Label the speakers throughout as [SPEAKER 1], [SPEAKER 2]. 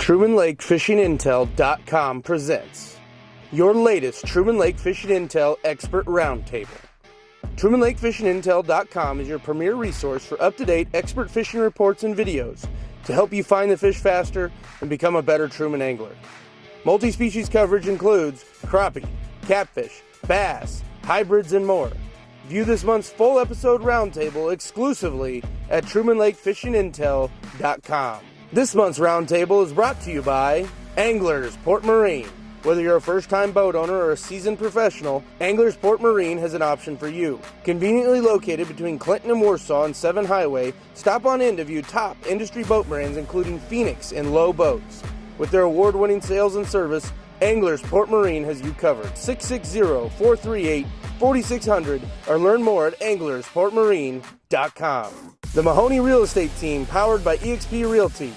[SPEAKER 1] Truman Lake Intel.com presents your latest Truman Lake Fishing Intel Expert Roundtable. Truman Lake Intel.com is your premier resource for up-to-date expert fishing reports and videos to help you find the fish faster and become a better Truman angler. Multi-species coverage includes crappie, catfish, bass, hybrids, and more. View this month's full episode roundtable exclusively at TrumanLakeFishingIntel.com. This month's roundtable is brought to you by Anglers Port Marine. Whether you're a first-time boat owner or a seasoned professional, Anglers Port Marine has an option for you. Conveniently located between Clinton and Warsaw and 7 Highway, stop on in to view top industry boat brands including Phoenix and Lowe Boats. With their award-winning sales and service, Anglers Port Marine has you covered. 660-438-4600 or learn more at anglersportmarine.com. The Mahoney Real Estate Team, powered by eXp Realty.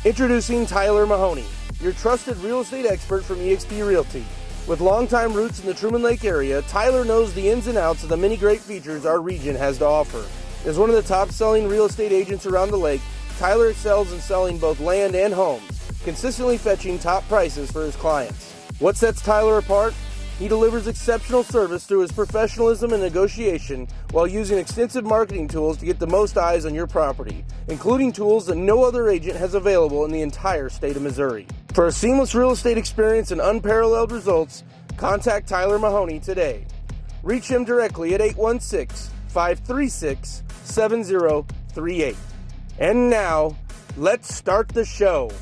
[SPEAKER 1] Introducing Tyler Mahoney, your trusted real estate expert from eXp Realty. With longtime roots in the Truman Lake area, Tyler knows the ins and outs of the many great features our region has to offer. As one of the top-selling real estate agents around the lake, Tyler excels in selling both land and homes, consistently fetching top prices for his clients. What sets Tyler apart? He delivers exceptional service through his professionalism and negotiation while using extensive marketing tools to get the most eyes on your property, including tools that no other agent has available in the entire state of Missouri. For a seamless real estate experience and unparalleled results, contact Tyler Mahoney today. Reach him directly at 816-536-7038. And now, let's start the show.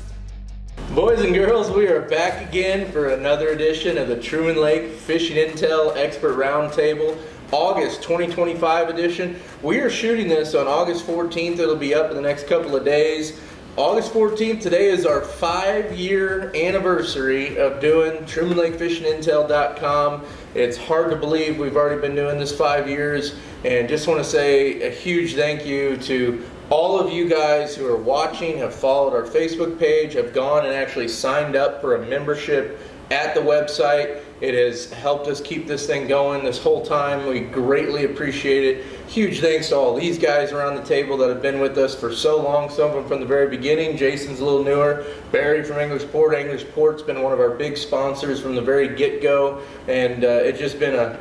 [SPEAKER 2] Boys and girls, we are back again for another edition of the Truman Lake Fishing Intel Expert Roundtable, August 2025 edition. We are shooting this on August 14th. It'll be up in the next couple of days. August 14th, today is our 5-year anniversary of doing TrumanLakeFishingIntel.com. It's hard to believe we've already been doing this 5 years, and just want to say a huge thank you to all of you guys who are watching, have followed our Facebook page, have gone and actually signed up for a membership at the website. It has helped us keep this thing going this whole time. We greatly appreciate it. Huge thanks to all these guys around the table that have been with us for so long, some of them from the very beginning. Jason's a little newer. Barry from Anglers Port. Anglers Port's been one of our big sponsors from the very get-go, and it's just been an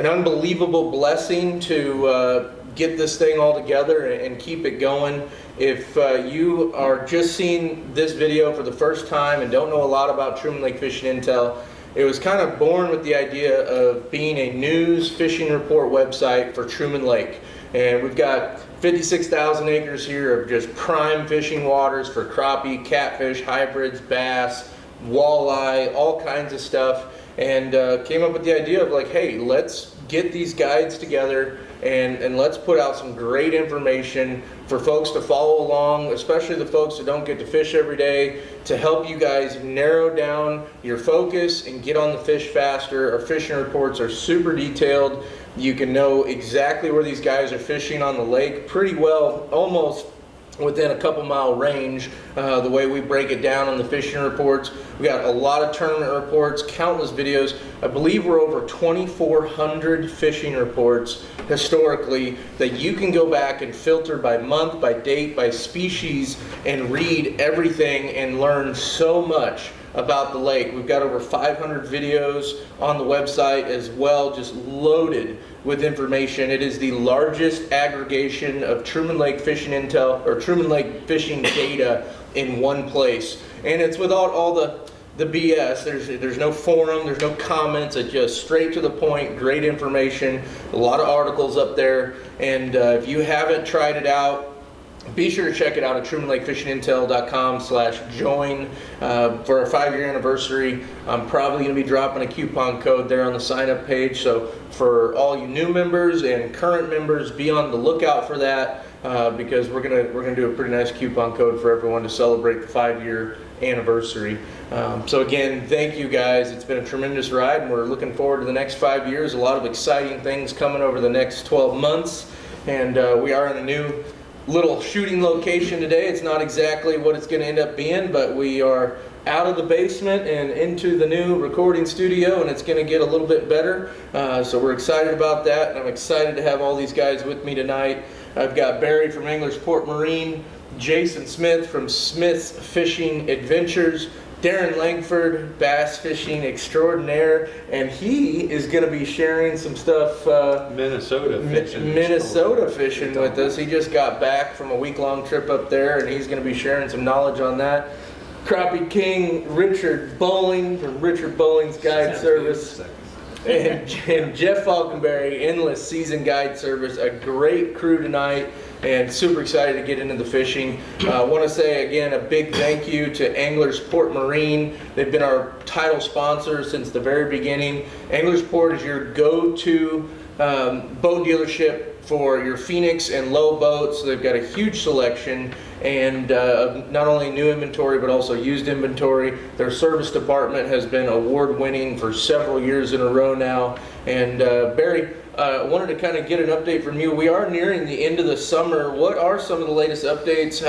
[SPEAKER 2] unbelievable blessing to get this thing all together and keep it going. If you are just seeing this video for the first time and don't know a lot about Truman Lake Fishing Intel, it was kind of born with the idea of being a news fishing report website for Truman Lake. And we've got 56,000 acres here of just prime fishing waters for crappie, catfish, hybrids, bass, walleye, all kinds of stuff. And came up with the idea of like, hey, let's get these guides together and let's put out some great information for folks to follow along, especially the folks that don't get to fish every day, to help you guys narrow down your focus and get on the fish faster. Our fishing reports are super detailed. You can know exactly where these guys are fishing on the lake pretty well, almost within a couple mile range, the way we break it down on the fishing reports. We got a lot of tournament reports, countless videos. I believe we're over 2,400 fishing reports historically that you can go back and filter by month, by date, by species, and read everything and learn so much about the lake. We've got over 500 videos on the website as well, just loaded with information. It is the largest aggregation of Truman Lake Fishing Intel or Truman Lake fishing data in one place, and it's without all the BS. There's no forum, there's no comments. It's just straight to the point, great information, a lot of articles up there. And if you haven't tried it out, be sure to check it out at TrumanLakeFishingIntel.com/join for our 5-year anniversary. I'm probably going to be dropping a coupon code there on the sign-up page. So for all you new members and current members, be on the lookout for that because we're gonna do a pretty nice coupon code for everyone to celebrate the 5-year anniversary. So again, thank you guys. It's been a tremendous ride, and we're looking forward to the next 5 years. A lot of exciting things coming over the next 12 months, and we are in a new little shooting location today. It's not exactly what it's going to end up being, but we are out of the basement and into the new recording studio, and it's going to get a little bit better. So we're excited about that, and I'm excited to have all these guys with me tonight. I've got Barry from Anglers Port Marine, Jason Smith from Smith's Fishing Adventures, Darren Langford, bass fishing extraordinaire, and he is going to be sharing some stuff.
[SPEAKER 3] Minnesota
[SPEAKER 2] fishing with us. He just got back from a week-long trip up there, and he's going to be sharing some knowledge on that. Crappie King Richard Bowling from Richard Bowling's Guide Service, and Jeff Falkenberry, Endless Season Guide Service. A great crew tonight, and super excited to get into the fishing. I want to say again a big thank you to Anglers Port Marine. They've been our title sponsor since the very beginning. Anglers Port is your go-to boat dealership for your Phoenix and low boats. They've got a huge selection, and not only new inventory but also used inventory. Their service department has been award-winning for several years in a row now. And Barry, I wanted to kind of get an update from you. We are nearing the end of the summer. What are some of the latest updates?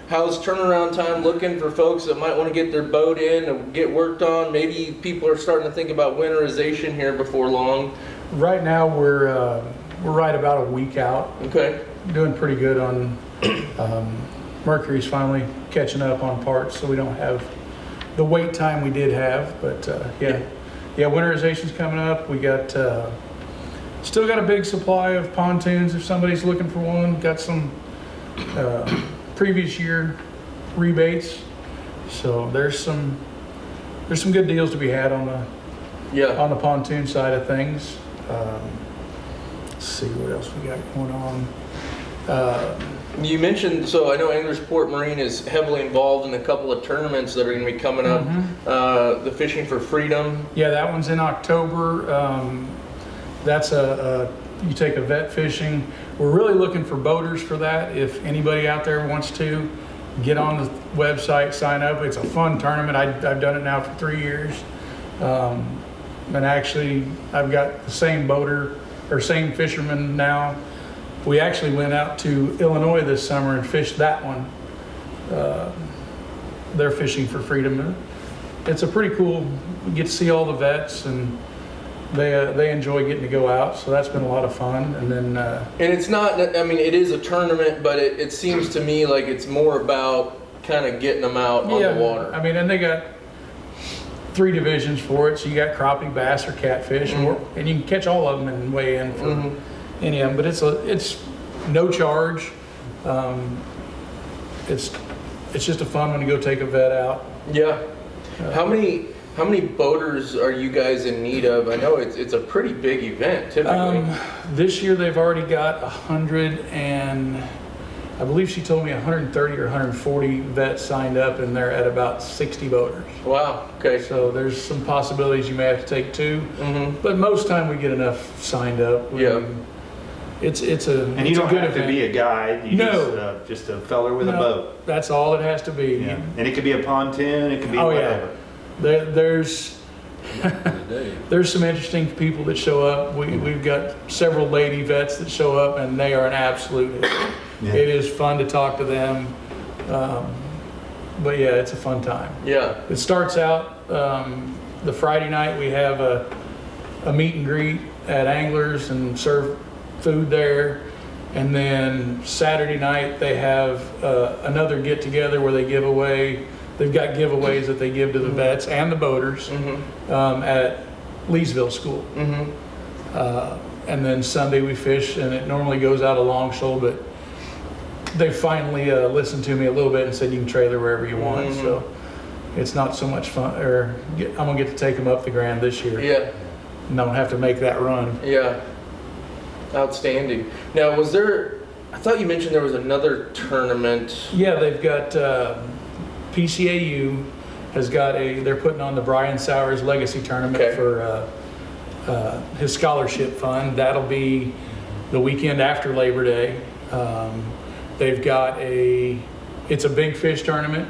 [SPEAKER 2] How's turnaround time looking for folks that might want to get their boat in and get worked on? Maybe people are starting to think about winterization here before long.
[SPEAKER 4] Right now we're right about a week out.
[SPEAKER 2] Okay.
[SPEAKER 4] Doing pretty good on Mercury's finally catching up on parts, so we don't have the wait time we did have. But yeah, winterization's coming up. We got still got a big supply of pontoons if somebody's looking for one. Got some previous year rebates, so there's some good deals to be had on the pontoon side of things. Let's see what else we got going on.
[SPEAKER 2] You mentioned, so I know Anglers Port Marine is heavily involved in a couple of tournaments that are going to be coming up. The Fishing for Freedom.
[SPEAKER 4] Yeah, that one's in October. That's you take a vet fishing. We're really looking for boaters for that. If anybody out there wants to get on the website, sign up. It's a fun tournament. I've done it now for 3 years. And actually, I've got the same boater or same fisherman now. We actually went out to Illinois this summer and fished that one. They're Fishing for Freedom. It's a pretty cool, we get to see all the vets, and they enjoy getting to go out, so that's been a lot of fun. And then
[SPEAKER 2] and it's not, I mean, it is a tournament, but it seems to me like it's more about kind of getting them out on the water.
[SPEAKER 4] I mean, and they got 3 divisions for it. So you got crappie, bass, or catfish, and you can catch all of them and weigh in for any of them. But it's no charge. It's just a fun one to go take a vet out.
[SPEAKER 2] Yeah. How many boaters are you guys in need of? I know it's a pretty big event typically.
[SPEAKER 4] This year they've already got 100 and I believe she told me 130 or 140 vets signed up, and they're at about 60 boaters.
[SPEAKER 2] Wow. Okay.
[SPEAKER 4] So there's some possibilities you may have to take 2, but most time we get enough signed up. It's a
[SPEAKER 3] and you don't have to be a guide. You just a feller with a boat.
[SPEAKER 4] That's all it has to be.
[SPEAKER 3] Yeah. And it could be a pontoon. It could be whatever.
[SPEAKER 4] There's some interesting people that show up. We've got several lady vets that show up, and they are an absolute. It is fun to talk to them. But yeah, it's a fun time.
[SPEAKER 2] Yeah.
[SPEAKER 4] It starts out the Friday night. We have a meet and greet at Anglers and serve food there. And then Saturday night they have another get together where they give away. They've got giveaways that they give to the vets and the boaters at Leesville School. And then Sunday we fish, and it normally goes out a long shoal, but they finally listened to me a little bit and said you can trailer wherever you want. So it's not so much fun. I'm gonna get to take them up the Grand this year.
[SPEAKER 2] Yeah.
[SPEAKER 4] And don't have to make that run.
[SPEAKER 2] Yeah. Outstanding. Now, I thought you mentioned there was another tournament.
[SPEAKER 4] Yeah, they've got PCAU has got they're putting on the Brian Sowers Legacy Tournament for his scholarship fund. That'll be the weekend after Labor Day. They've got it's a big fish tournament.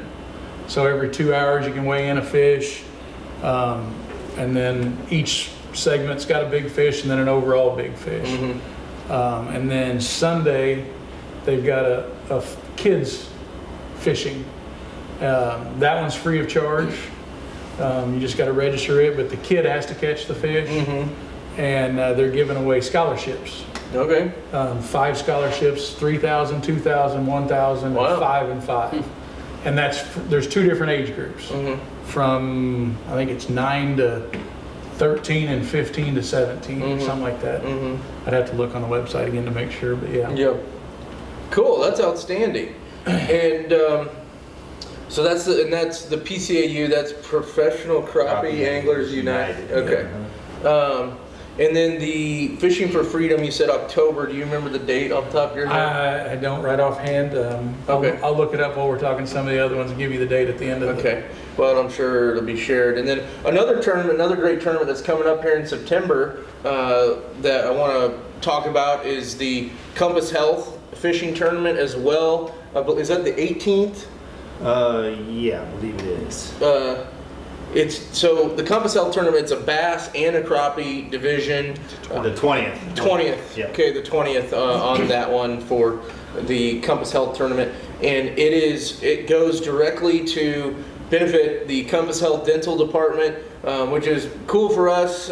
[SPEAKER 4] So every 2 hours you can weigh in a fish. And then each segment's got a big fish and then an overall big fish. And then Sunday, they've got a kids fishing That one's free of charge. You just got to register it, but the kid has to catch the fish, and they're giving away scholarships.
[SPEAKER 2] Okay.
[SPEAKER 4] 5 scholarships, 3,000, 2,000, 1,000,
[SPEAKER 2] Wow.
[SPEAKER 4] and 5 and 5. And there's 2 different age groups, from I think it's 9 to 13 and 15 to 17, something like that. I'd have to look on the website again to make sure, but yeah.
[SPEAKER 2] Yeah. Cool. That's outstanding. And so that's the PCAU. That's Professional Crappie Anglers United. Okay. And then the Fishing for Freedom, you said October. Do you remember the date off the top of your head?
[SPEAKER 4] I don't right offhand.
[SPEAKER 2] Okay.
[SPEAKER 4] I'll look it up while we're talking some of the other ones and give you the date at the end of it.
[SPEAKER 2] Okay. Well, I'm sure it'll be shared. And then another great tournament that's coming up here in September that I want to talk about is the Compass Health Fishing Tournament as well. Is that the 18th?
[SPEAKER 3] Yeah, I believe it is.
[SPEAKER 2] So the Compass Health Tournament, it's a bass and a crappie division.
[SPEAKER 3] The 20th.
[SPEAKER 2] 20th.
[SPEAKER 3] Yep.
[SPEAKER 2] Okay, the 20th on that one for the Compass Health Tournament. And it goes directly to benefit the Compass Health Dental Department, which is cool for us.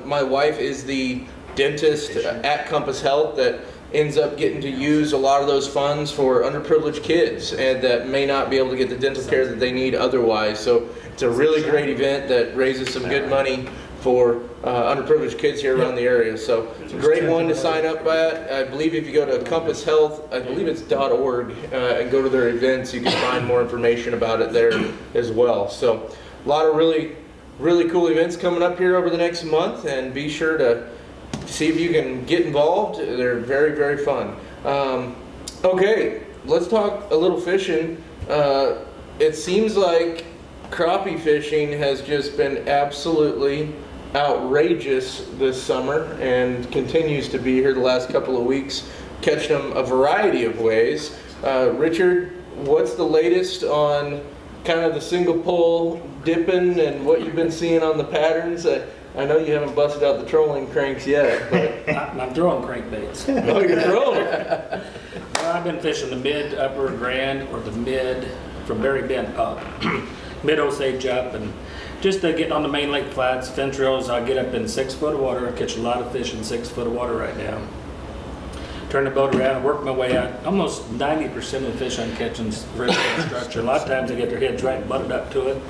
[SPEAKER 2] My wife is the dentist at Compass Health that ends up getting to use a lot of those funds for underprivileged kids and that may not be able to get the dental care that they need otherwise. So it's a really great event that raises some good money for underprivileged kids here around the area. So it's a great one to sign up at. I believe if you go to Compass Health, I believe it's .org, and go to their events, you can find more information about it there as well. So a lot of really, really cool events coming up here over the next month, and be sure to see if you can get involved. They're very, very fun. Okay, let's talk a little fishing. It seems like crappie fishing has just been absolutely outrageous this summer and continues to be here the last couple of weeks, catching them a variety of ways. Richard, what's the latest on kind of the single pole dipping and what you've been seeing on the patterns? I know you haven't busted out the trolling cranks yet, but
[SPEAKER 5] I'm throwing crankbaits.
[SPEAKER 2] oh, you're throwing.
[SPEAKER 5] Well, I've been fishing the mid, upper Grand, or the mid from Berry Bend up, mid Osage up, and just getting on the main lake flats, fintrails. I get up in 6 foot of water. I catch a lot of fish in 6 foot of water right now. Turn the boat around and work my way out. Almost 90% of the fish I'm catching is really good structure. A lot of times they get their heads right butted up to it.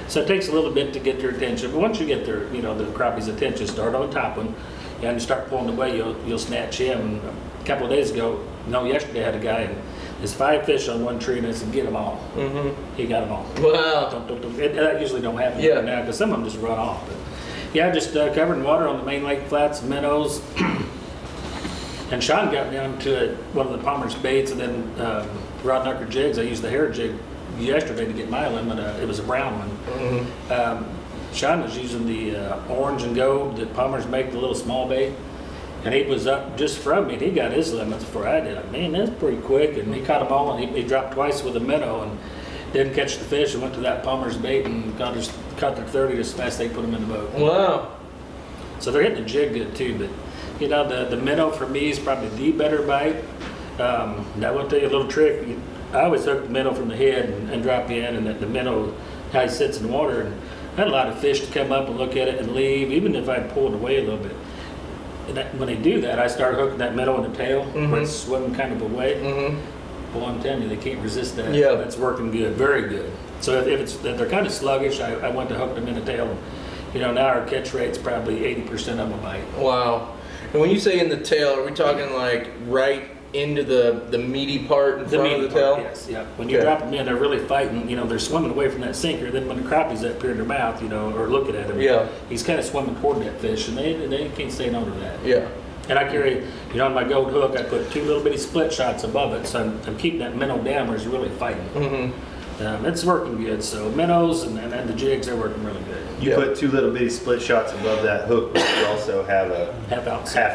[SPEAKER 5] So it takes a little bit to get their attention, but once you get their, the crappie's attention, start on the top one, and you start pulling away, you'll snatch him. A couple of days ago, yesterday I had a guy, and there's 5 fish on one tree, and I said, get them all. He got them all.
[SPEAKER 2] Wow.
[SPEAKER 5] That usually don't happen right now, because some of them just run off. But yeah, just covering water on the main lake flats, minnows. And Sean got down to one of the Palmer's baits, and then rod knucker jigs. I used the hair jig yesterday to get my limit. It was a brown one. Sean was using the orange and gold that Palmer's make, the little small bait, and he was up just from me, and he got his limits before I did. Man, that's pretty quick, and he caught them all, and he dropped twice with a minnow and didn't catch the fish, and went to that Palmer's bait and caught their 30 as fast as they put them in the boat.
[SPEAKER 2] Wow.
[SPEAKER 5] So they're hitting the jig good too, but the minnow for me is probably the better bite. Now I will tell you a little trick. I always hook the minnow from the head and drop you in, and the minnow, how he sits in the water. And I had a lot of fish to come up and look at it and leave, even if I pulled away a little bit. And when they do that, I start hooking that minnow in the tail, where it's swimming kind of away. Well, I'm telling you, they can't resist that.
[SPEAKER 2] Yeah.
[SPEAKER 5] That's working good, very good. So if they're kind of sluggish, I went to hook them in the tail. Now our catch rate's probably 80% of them bite.
[SPEAKER 2] Wow. And when you say in the tail, are we talking like right into the meaty part in front of the tail?
[SPEAKER 5] Yes, yeah. When you drop them in, they're really fighting. They're swimming away from that sinker. Then when the crappie's up here in their mouth, or looking at him, he's kind of swimming toward that fish, and they can't say no to that.
[SPEAKER 2] Yeah.
[SPEAKER 5] And I carry, on my gold hook, I put 2 little bitty split shots above it, so I'm keeping that minnow down where he's really fighting. It's working good. So minnows and the jigs are working really good.
[SPEAKER 3] You put 2 little bitty split shots above that hook, but you also have a
[SPEAKER 5] half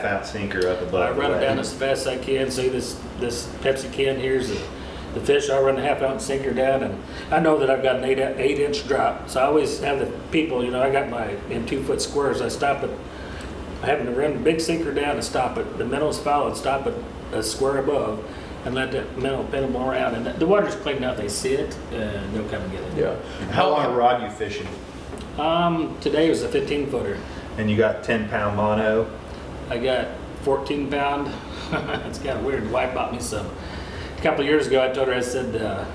[SPEAKER 5] ounce
[SPEAKER 3] sinker up above.
[SPEAKER 5] I run it down as fast as I can. See this Pepsi can, here's the fish. I'll run the half ounce sinker down, and I know that I've got an 8-inch drop. So I always have the people, I got my in 2 foot squares. I stop it. I happen to run the big sinker down and stop it. The minnows foul and stop it a square above. and let that minnow pin them around. And the water's clean enough, they see it, and they'll come and get it.
[SPEAKER 2] Yeah.
[SPEAKER 3] How long a rod you fishing?
[SPEAKER 5] Today was a 15-footer.
[SPEAKER 3] And you got 10-pound mono.
[SPEAKER 5] I got 14-pound. It's kind of weird. Wife bought me some. A couple of years ago, I told her, I said,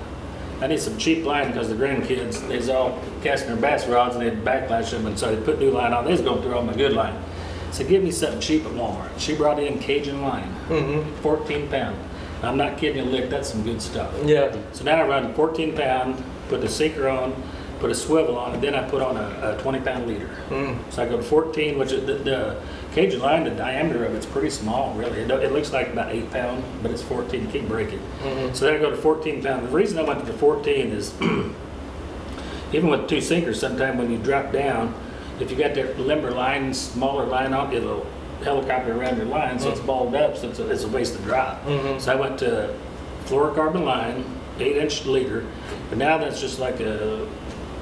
[SPEAKER 5] I need some cheap line because the grandkids, they was all casting their bass rods and they'd backlash them, and so they put new line on. They was going through all my good line. So give me something cheap at Walmart. She brought in Cajun line, 14-pound. I'm not kidding you, Lick, that's some good stuff.
[SPEAKER 2] Yeah.
[SPEAKER 5] So now I run 14-pound, put the sinker on, put a swivel on, and then I put on a 20-pound leader. So I go to 14, which is the Cajun line, the diameter of it's pretty small, really. It looks like about 8 pound, but it's 14, keep breaking. So then I go to 14-pound. The reason I went to the 14 is, even with 2 sinkers, sometimes when you drop down, if you got that limber line, smaller line on, it'll helicopter around your line, so it's balled up, so it's a waste of drop. So I went to fluorocarbon line, 8-inch leader, but now that's just like a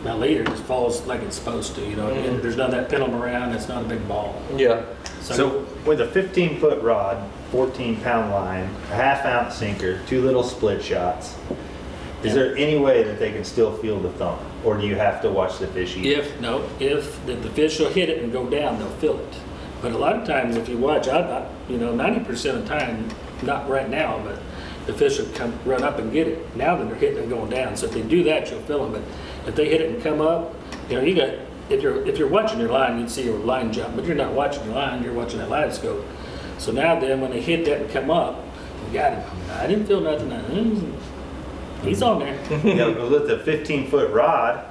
[SPEAKER 5] leader just falls like it's supposed to, you know. There's none of that pendulum around, it's not a big ball.
[SPEAKER 2] Yeah.
[SPEAKER 3] So with a 15-foot rod, 14-pound line, a half-ounce sinker, 2 little split shots, is there any way that they can still feel the thump? Or do you have to watch the fish eat?
[SPEAKER 5] If the fish will hit it and go down, they'll feel it. But a lot of times, if you watch, 90% of the time, not right now, but the fish will come run up and get it. Now that they're hitting and going down, so if they do that, you'll feel them. But if they hit it and come up, you got. If you're watching your line, you'd see your line jump, but you're not watching your line. You're watching that live scope. So now then, when they hit that and come up, you got him. I didn't feel nothing. He's on there.
[SPEAKER 3] Yeah, but with the 15-foot rod,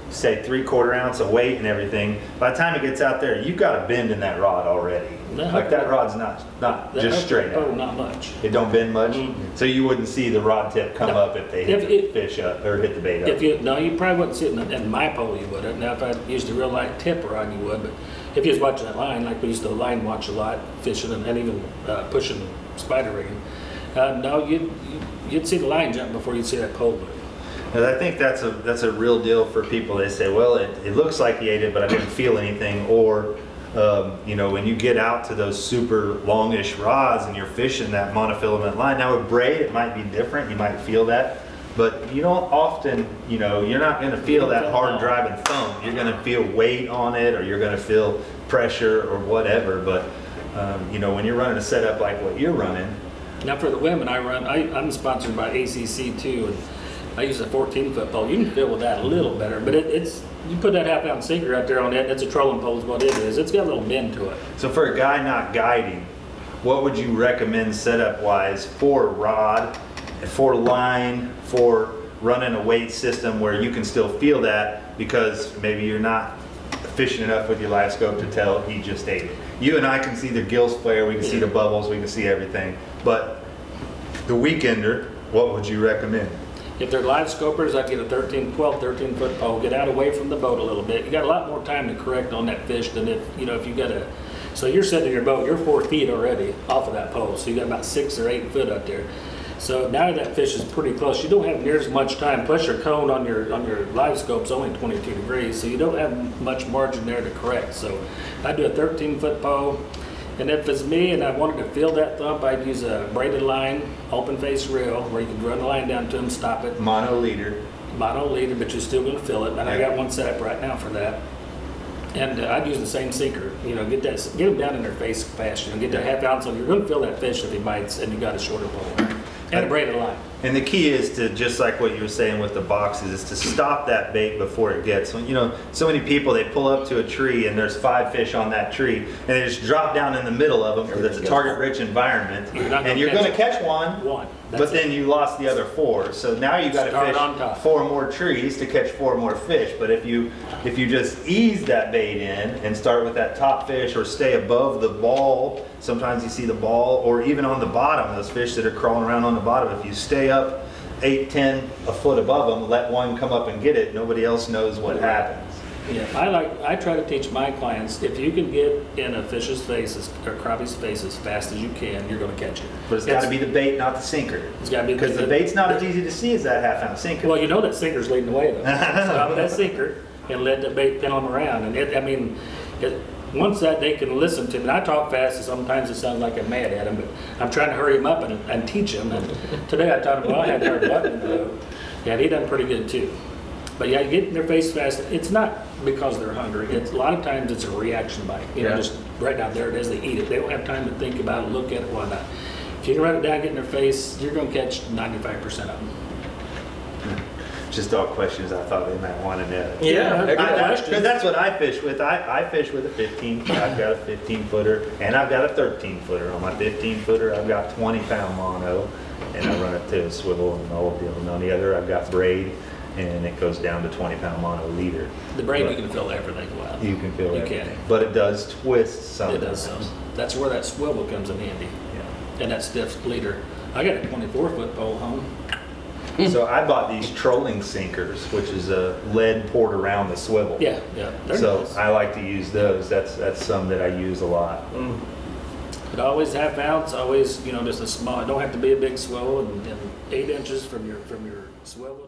[SPEAKER 3] say 3/4 ounce of weight and everything, by the time it gets out there, you've got a bend in that rod already. Like that rod's not just straight
[SPEAKER 5] Oh,
[SPEAKER 3] out.
[SPEAKER 5] not much.
[SPEAKER 3] It don't bend much, so you wouldn't see the rod tip come up if they hit the fish up or hit the bait up.
[SPEAKER 5] You probably wouldn't see it in my pole. You wouldn't. Now, if I used a real light tip rod, you would. But if you was watching that line, like we used to line watch a lot, fishing and even pushing spider rigging, no, you'd see the line jump before you'd see that pole move.
[SPEAKER 3] And I think that's a real deal for people. They say, well, it looks like he ate it, but I didn't feel anything. Or, when you get out to those super longish rods and you're fishing that monofilament line. Now with braid, it might be different. You might feel that. But you don't often, you're not going to feel that hard driving thump. You're going to feel weight on it, or you're going to feel pressure or whatever. But, when you're running a setup like what you're running.
[SPEAKER 5] Now for the women, I'm sponsored by ACC too. And I use a 14-foot pole. You can feel with that a little better, but it's you put that half-ounce sinker out there on it, it's a trolling pole is what it is. It's got a little bend to it.
[SPEAKER 3] So for a guy not guiding, what would you recommend setup-wise for rod, for line, for running a weight system where you can still feel that because maybe you're not fishing enough with your live scope to tell he just ate it? You and I can see the gills flare, we can see the bubbles, we can see everything, but the weekender, what would you recommend?
[SPEAKER 5] If they're live scopers, I'd get a 13-foot pole, get out away from the boat a little bit. You got a lot more time to correct on that fish than if you got so you're sitting in your boat, you're 4 feet already off of that pole, so you got about 6 or 8 foot up there. So now that fish is pretty close, you don't have near as much time, plus your cone on your live scope's only 22 degrees, so you don't have much margin there to correct. So I do a 13-foot pole. And if it's me and I wanted to feel that thump, I'd use a braided line, open face reel, where you can run the line down to them, stop it.
[SPEAKER 3] Mono leader,
[SPEAKER 5] but you're still going to feel it. And I got one set up right now for that. And I'd use the same sinker, get them down in their face fast, get that half-ounce on. You're going to feel that fish if he bites, and you got a shorter pole and a braided line.
[SPEAKER 3] And the key is to, just like what you were saying with the boxes, is to stop that bait before it gets. So many people, they pull up to a tree and there's 5 fish on that tree, and they just drop down in the middle of them because it's a target-rich environment, and you're going to catch one. But then you lost the other 4. So now you got to fish 4 more trees to catch 4 more fish. But if you just ease that bait in and start with that top fish, or stay above the ball, sometimes you see the ball, or even on the bottom, those fish that are crawling around on the bottom, if you stay up 8, 10, a foot above them, let one come up and get it, nobody else knows what happens.
[SPEAKER 5] Yeah, I try to teach my clients, if you can get in a fish's face or crappie's face as fast as you can, you're going to catch it.
[SPEAKER 3] But it's got to be the bait, not the sinker.
[SPEAKER 5] It's got to be
[SPEAKER 3] because the bait's not as easy to see as that half-ounce sinker.
[SPEAKER 5] Well, that sinker's leading the way though. Stop that sinker and let the bait pin them around. And once that they can listen to me, and I talk fast, and sometimes it sounds like I'm mad at them, but I'm trying to hurry them up and teach them. And today I taught him, well, I had hard button, and he done pretty good too. But yeah, you get in their face fast. It's not because they're hungry. It's a lot of times it's a reaction bite. You know, just right now there it is. They eat it. They don't have time to think about it, look at it, whatnot. If you can run it down, get in their face, you're going to catch 95% of them.
[SPEAKER 3] Just all questions I thought they might want to know.
[SPEAKER 2] Yeah,
[SPEAKER 5] good question.
[SPEAKER 3] Because that's what I fish with. I fish with a 15. I've got a 15-footer, and I've got a 13-footer. On my 15-footer, I've got 20-pound mono, and I run it to a swivel and the whole deal. And on the other, I've got braid, and it goes down to 20-pound mono leader.
[SPEAKER 5] The braid,
[SPEAKER 3] But
[SPEAKER 5] you can feel everything go out.
[SPEAKER 3] You can feel
[SPEAKER 5] You
[SPEAKER 3] everything.
[SPEAKER 5] can.
[SPEAKER 3] But it does twist sometimes.
[SPEAKER 5] It does some. That's where that swivel comes in handy.
[SPEAKER 3] Yeah.
[SPEAKER 5] And that stiff leader. I got a 24-foot pole home.
[SPEAKER 3] So I bought these trolling sinkers, which is a lead poured around the swivel.
[SPEAKER 5] Yeah, yeah. They're
[SPEAKER 3] So
[SPEAKER 5] nice.
[SPEAKER 3] I like to use those. That's some that I use a lot.
[SPEAKER 5] But always half ounce, always, just a small, it don't have to be a big swivel, and 8 inches from your swivel